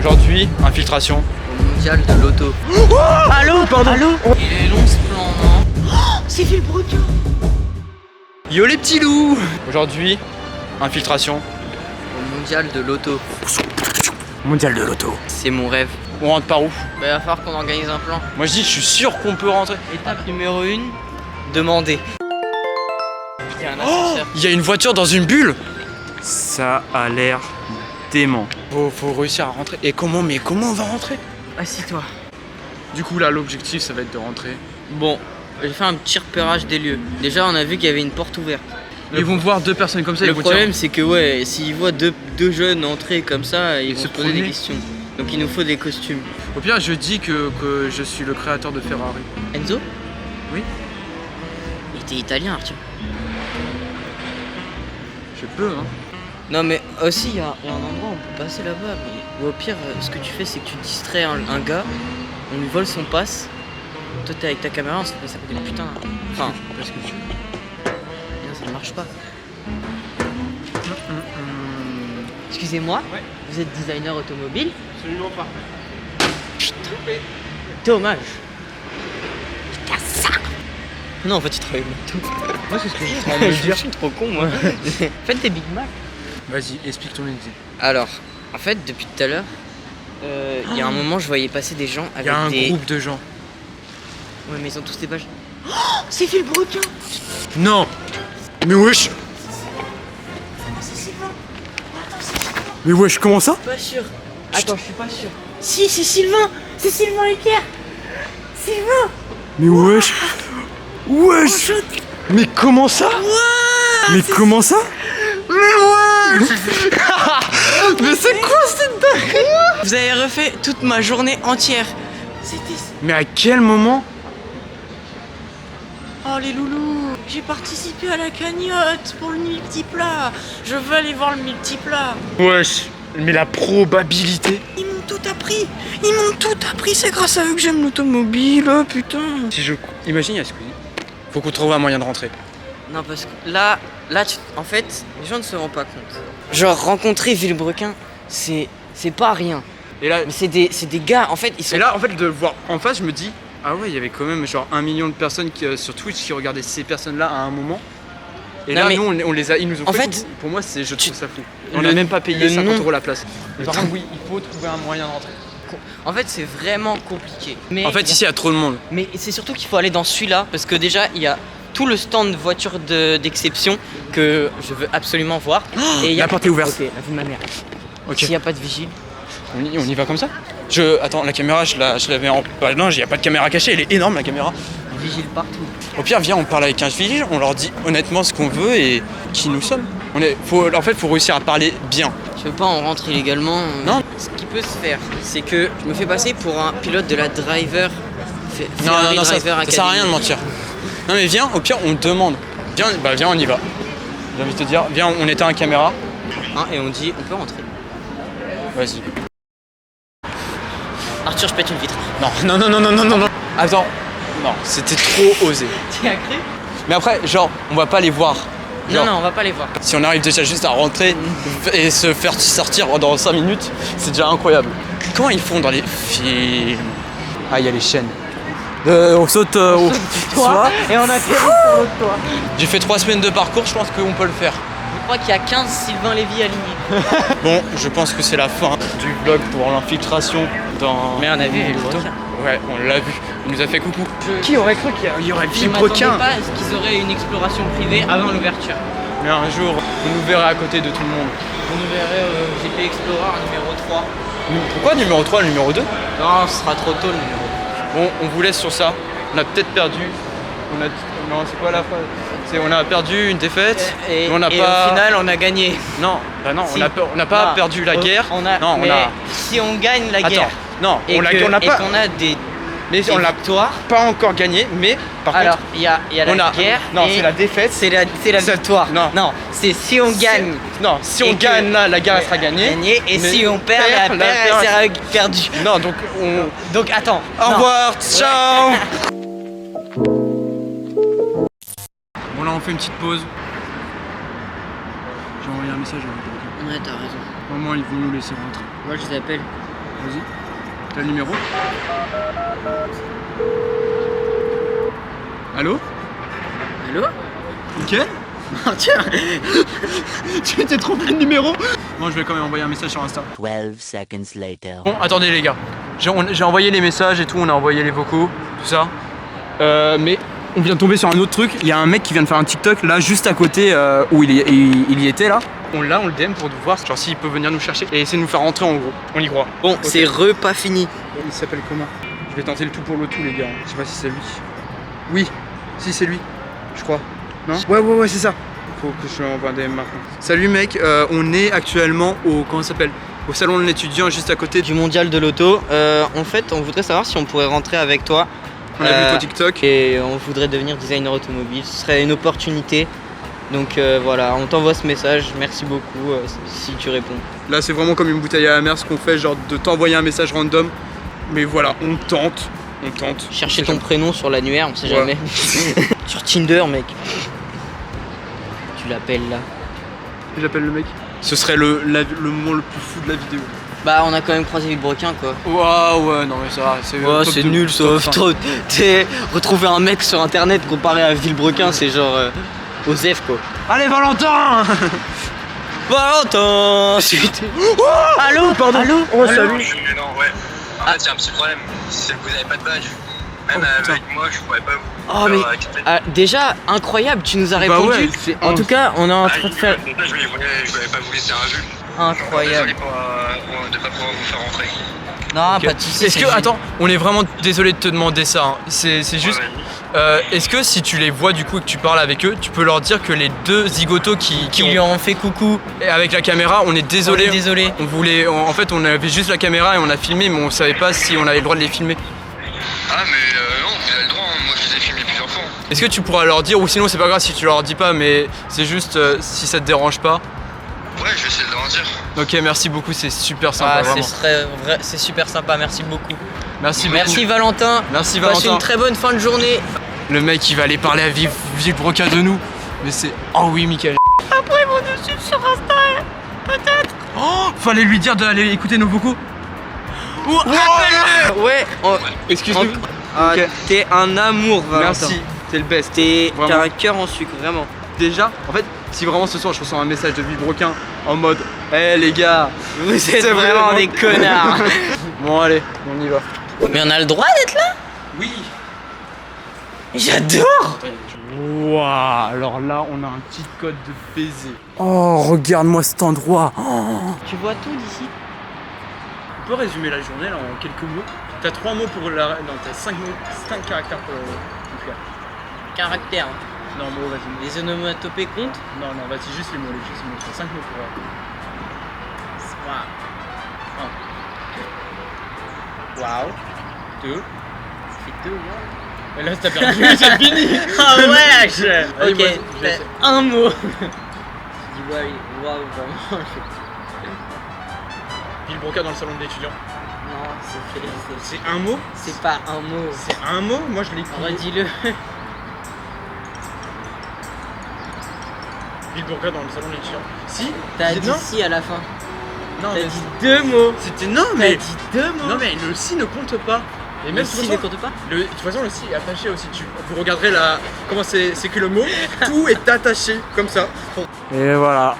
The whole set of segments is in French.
Aujourd'hui, infiltration. Au mondial de l'auto. Oh allô, pardon. Allô. Il est long ce plan, non? Oh, c'est Villebrequin. Yo les petits loups. Aujourd'hui, infiltration. Au mondial de l'auto. Mondial de l'auto. C'est mon rêve. On rentre par où? Bah, il va falloir qu'on organise un plan. Moi je dis, je suis sûr qu'on peut rentrer. Étape numéro 1, demander. Il y a un ascenseur. Il y a une voiture dans une bulle. Ça a l'air dément. Faut réussir à rentrer. Et comment on va rentrer? Assis-toi. Du coup là, l'objectif ça va être de rentrer. Bon, j'ai fait un petit repérage des lieux. Déjà, on a vu qu'il y avait une porte ouverte. Ils vont voir deux personnes comme ça. Le ils vont problème, c'est que ouais, s'ils voient deux jeunes entrer comme ça, ils vont se se poser des promener. questions. Donc il nous faut des costumes. Au pire, je dis que je suis le créateur de Ferrari. Enzo? Oui. Il était italien, Arthur. Je peux, hein. Non mais aussi, il y a un endroit où on peut passer là-bas. Mais... Ou au pire, ce que tu fais, c'est que tu distrais un gars, on lui vole son passe. Toi, t'es avec ta caméra, on se fait passer à côté de putain. Enfin, Parce que tu veux. non, ça ne marche pas. Excusez-moi, Ouais. vous êtes designer automobile? Absolument pas. Dommage. Non, en fait, tu travailles avec tout. Moi, c'est ce que je suis en train de Je suis trop con, moi. Faites des Big Mac. Vas-y, explique ton idée. Alors, en fait, depuis tout à l'heure, il y a un moment, je voyais passer des gens Il avec y a un des... groupe de gens. Ouais, mais ils ont tous des pages. C'est Villebrequin. Non. Mais wesh. C'est Sylvain. Attends, c'est Sylvain. Mais wesh, comment ça? Pas sûr. Attends, je suis pas sûr. Si, c'est Sylvain. C'est Sylvain et Pierre. Sylvain. Mais wesh. Wesh. Mais comment ça? Mais comment ça? Mais wesh. Mais c'est quoi cette dinguerie? Vous avez refait toute ma journée entière. C'était... Mais à quel moment? Oh les loulous. J'ai participé à la cagnotte pour le multiplat. Je veux aller voir le multiplat. Wesh. Mais la probabilité. Ils m'ont tout appris. Ils m'ont tout appris. C'est grâce à eux que j'aime l'automobile. Oh putain. Si je... Imagine, il y a Squeezie. Faut qu'on trouve un moyen de rentrer. Non, parce que là en fait, les gens ne se rendent pas compte. Genre, rencontrer Villebrequin, c'est pas rien. Et là, Mais c'est des gars, en fait, ils sont... et là, en fait, de le voir en face, je me dis, ah ouais, il y avait quand même genre 1 million de personnes sur Twitch qui regardaient ces personnes-là à un moment. Et Non, là, mais- nous, on les a, ils nous ont en fait. fait, pour moi, je trouve ça fou. On le- n'a même pas payé le 50 nom- € la place. Mais par contre, oui, il faut trouver un moyen de rentrer. En fait, c'est vraiment compliqué. Mais En fait, ici, il y a trop de monde. Mais c'est surtout qu'il faut aller dans celui-là, parce que déjà, il y a tout le stand de voitures d'exception que je veux absolument voir. Et il y a... La porte est ouverte. Ok, la vie de ma mère. Ok. S'il n'y a pas de vigile. On y va comme ça? Attends, la caméra, je l'avais en. Bah non, il n'y a pas de caméra cachée, elle est énorme la caméra. Vigile partout. Au pire, viens, on parle avec un vigile, on leur dit honnêtement ce qu'on veut et qui nous sommes. En fait, faut réussir à parler bien. Je veux pas en rentrer illégalement. Non. Ce qui peut se faire, c'est que je me fais passer pour un pilote de la driver. Non, Ferrari ça Driver sert à rien de Academy. mentir. Non mais viens, au pire on demande. Viens, viens, on y va. J'ai envie de te dire, viens, on éteint la caméra. Hein, et on dit, on peut rentrer. Vas-y. Arthur, je pète une vitre. Non. Attends. Non, c'était trop osé. Tu as cru? Mais après, genre, on va pas les voir. Genre, Non, on va pas les voir. si on arrive déjà juste à rentrer et se faire sortir dans 5 minutes, c'est déjà incroyable. Comment ils font dans les films? Ah, il y a les chaînes. On saute au Toi, et on atterrit sur l'autre toit. J'ai fait 3 semaines de parcours, je pense qu'on peut le faire. Je crois qu'il y a 15 Sylvain Lévy alignés. Bon, je pense que c'est la fin du vlog pour l'infiltration dans... Mais on a vu le Villebrequin. Ouais, on l'a vu. Il nous a fait coucou. Je- Qui aurait cru qu'il y aurait Je m'attendais Villebrequin? pas à ce qu'ils auraient une exploration privée avant l'ouverture. Mais un jour, vous nous verrez à côté de tout le monde. Vous nous verrez GP Explorer numéro 3. Pourquoi numéro 3, le numéro 2? Non, ce sera trop tôt le numéro 2. Bon, on vous laisse sur ça. On a peut-être perdu. Non, c'est quoi la phrase? On a perdu une défaite. Et, mais on n'a et pas... au final, on a gagné. Non, bah non, Si. on n'a pas Non. perdu la guerre. Non, mais on a... si on gagne la guerre Attends, non, et on n'a et pas... qu'on a des Mais on l'a victoires, pas encore gagné, mais par alors contre... il y a la on a... guerre. Non, et c'est la défaite. c'est la C'est- victoire. non. C'est si on gagne. Non, si Et on que- gagne là, la guerre elle sera gagnée. Gagné, et Mais si on perd, la la paire paire, elle sera perdue. Non, donc on... Donc attends. Au non. revoir, ciao. Bon là on fait une petite pause. J'ai envoyé un message à Villebrequin. Ouais, t'as raison. Au moins ils vont nous laisser rentrer. Moi je les appelle. Vas-y. T'as le numéro? Allô? Allô? Nickel? Tiens. Tu t'es trompé de numéro? Bon, je vais quand même envoyer un message sur Insta. 12 seconds later. Bon, attendez les gars. J'ai envoyé les messages et tout, on a envoyé les vocaux, tout ça. Mais on vient de tomber sur un autre truc. Il y a un mec qui vient de faire un TikTok là, juste à côté où il y était là. On le DM pour voir genre s'il peut venir nous chercher et essayer de nous faire rentrer en gros. On y croit. Bon, Ok. c'est pas fini. Il s'appelle comment? Je vais tenter le tout pour le tout les gars. Je sais pas si c'est lui. Oui, si c'est lui, je crois. Non? Ouais, c'est ça. Faut que je lui envoie un DM maintenant. Salut mec, on est actuellement au, comment ça s'appelle? Au salon de l'étudiant juste à côté Du mondial de l'auto. En fait, on voudrait savoir si on pourrait rentrer avec toi. On a vu ton TikTok. Et on voudrait devenir designer automobile. Ce serait une opportunité. Donc voilà, on t'envoie ce message. Merci beaucoup si tu réponds. Là c'est vraiment comme une bouteille à la mer ce qu'on fait, genre de t'envoyer un message random. Mais voilà, on tente. Chercher ton prénom sur l'annuaire, on sait Ouais. jamais. Sur Tinder, mec. Tu l'appelles là. J'appelle le mec. Ce serait le moment le plus fou de la vidéo. Bah, on a quand même croisé Villebrequin quoi. Waouh, ouais, non mais ça, c'est Ouais, top c'est de- nul top ça. 5. T'es retrouver un mec sur internet comparé à Villebrequin, c'est genre Osef quoi. Allez Valentin. Valentin. Allô, pardon. Allô. Oh salut. Non, ouais. En fait, il y a un petit problème. C'est que vous n'avez pas de badge. Même putain. avec moi, je pourrais pas vous. Oh mais déjà incroyable, tu nous as répondu. ouais, c'est en un- tout cas, on est en train de faire Je voulais pas vous laisser un jeu. incroyable. Désolé de pas pouvoir vous faire rentrer. Non, Ok. pas de soucis. Est-ce que, attends, on est vraiment désolé de te demander ça. Hein. C'est juste. Ouais, Est-ce que si tu les vois du coup et que tu parles avec eux, tu peux leur dire que les deux zigotos qui lui ont fait coucou. Et avec la caméra, on est désolé. Désolé. On voulait, en fait, on avait juste la caméra et on a filmé, mais on savait pas si on avait le droit de les filmer. Ah, mais non, vous avez le droit. Hein. Moi, je les ai filmés plusieurs fois. Est-ce que tu pourras leur dire, ou sinon c'est pas grave si tu leur dis pas, mais c'est juste si ça te dérange pas. Ouais, je vais essayer de leur dire. Ok, merci beaucoup, c'est super sympa, Ah, vraiment. c'est super sympa, merci beaucoup. Merci beaucoup. Merci Valentin. Merci Passe Valentin. une très bonne fin de journée. Le mec, il va aller parler à Villebrequin de nous. Mais c'est. Oh oui, Mickaël. Après, ils vont nous suivre sur Insta, peut-être. Oh, fallait lui dire d'aller écouter nos vocaux. Oh, rappelle-le. Ouais. Excuse-nous. Ah, Ok. t'es un amour, Valentin. Merci, t'es le best. T'as Vraiment. un cœur en sucre, vraiment. Déjà, en fait, si vraiment ce soir je reçois un message de Villebrequin en mode hé les gars, Vous êtes c'est vraiment des connards. bon allez, on y va. Mais on a le droit d'être là? Oui. J'adore. Waouh, alors là on a un petit code de baiser. Oh, regarde-moi cet endroit. Tu vois tout d'ici? On peut résumer la journée là en quelques mots. T'as 3 mots pour la. Non, t'as 5 mots, 5 caractères pour le faire. Caractère. Non, mots, vas-y. Les onomatopées comptent? Non, vas-y, juste les mots, T'as 5 mots pour. Waouh. 2. Ça fait 2 mois. Et là, t'as perdu, c'est fini. Ah wesh. Allez, Ok, vas-y, je fais sais. un mot. Tu dis waouh, vraiment. Villebrequin dans le salon de l'étudiant. Non, C'est un mot? c'est pas un mot. C'est un mot? Moi je l'ai écrit. Redis-le. Villebrequin dans le salon de l'étudiant. Si? T'as J'ai- dit non. si à la fin. Non, T'as mais dit 2 mots. c'était non, T'as mais. dit 2 mots. Non, mais le si ne compte pas. Et Le même si ne compte pas. de toute façon, le si est attaché aussi. Vous regarderez la, comment c'est écrit le mot. Tout est attaché comme ça. Et voilà.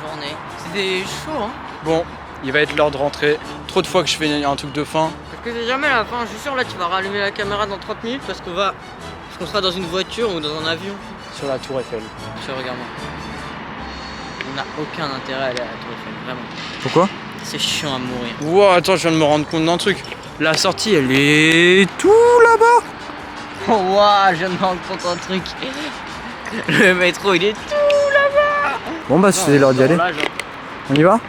Bonne journée. C'était chaud, hein. Bon, il va être l'heure de rentrer. Trop de fois que je fais un truc de fin. Parce que c'est jamais la fin. Je suis sûr, là, tu vas rallumer la caméra dans 30 minutes parce qu'on sera dans une voiture ou dans un avion. Sur la tour Eiffel. Tiens, regarde-moi. On n'a aucun intérêt à aller à la Tour Eiffel, vraiment. Pourquoi? C'est chiant à mourir. Wow, attends, je viens de me rendre compte d'un truc. La sortie, elle est tout là-bas. Oh, waouh, je viens de me rendre compte d'un truc. Le métro, il est tout là-bas. Bon bah c'est l'heure d'y aller. On y va?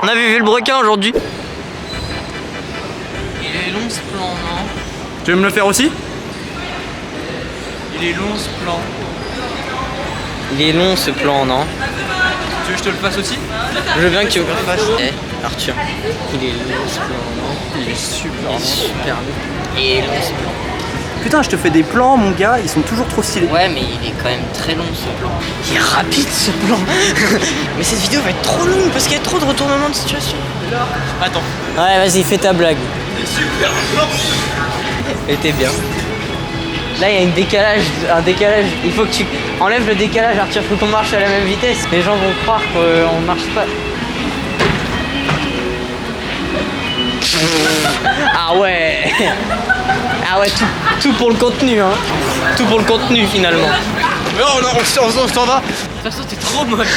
On a vu Villebrequin aujourd'hui. Il est long ce plan, non? Tu veux me le faire aussi? Il est long ce plan. Il est long ce plan, non? Tu veux que je te le fasse aussi? Je veux bien que tu me le fasses. Eh, Arthur, il est long ce plan. Il est super. Il est super long. Et long ce plan. Putain, je te fais des plans, mon gars, ils sont toujours trop stylés. Ouais, mais il est quand même très long ce plan. Il est rapide ce plan. Mais cette vidéo va être trop longue parce qu'il y a trop de retournements de situation. Attends. Ouais, vas-y, fais ta blague. Super plan. Et t'es bien. Là, il y a un décalage. Il faut que tu enlèves le décalage, Arthur. Faut qu'on marche à la même vitesse. Les gens vont croire qu'on marche pas. Ah ouais. Ah ouais, tout pour le contenu, hein. Tout pour le contenu, finalement. Non, on s'en va. De toute façon, t'es trop moche.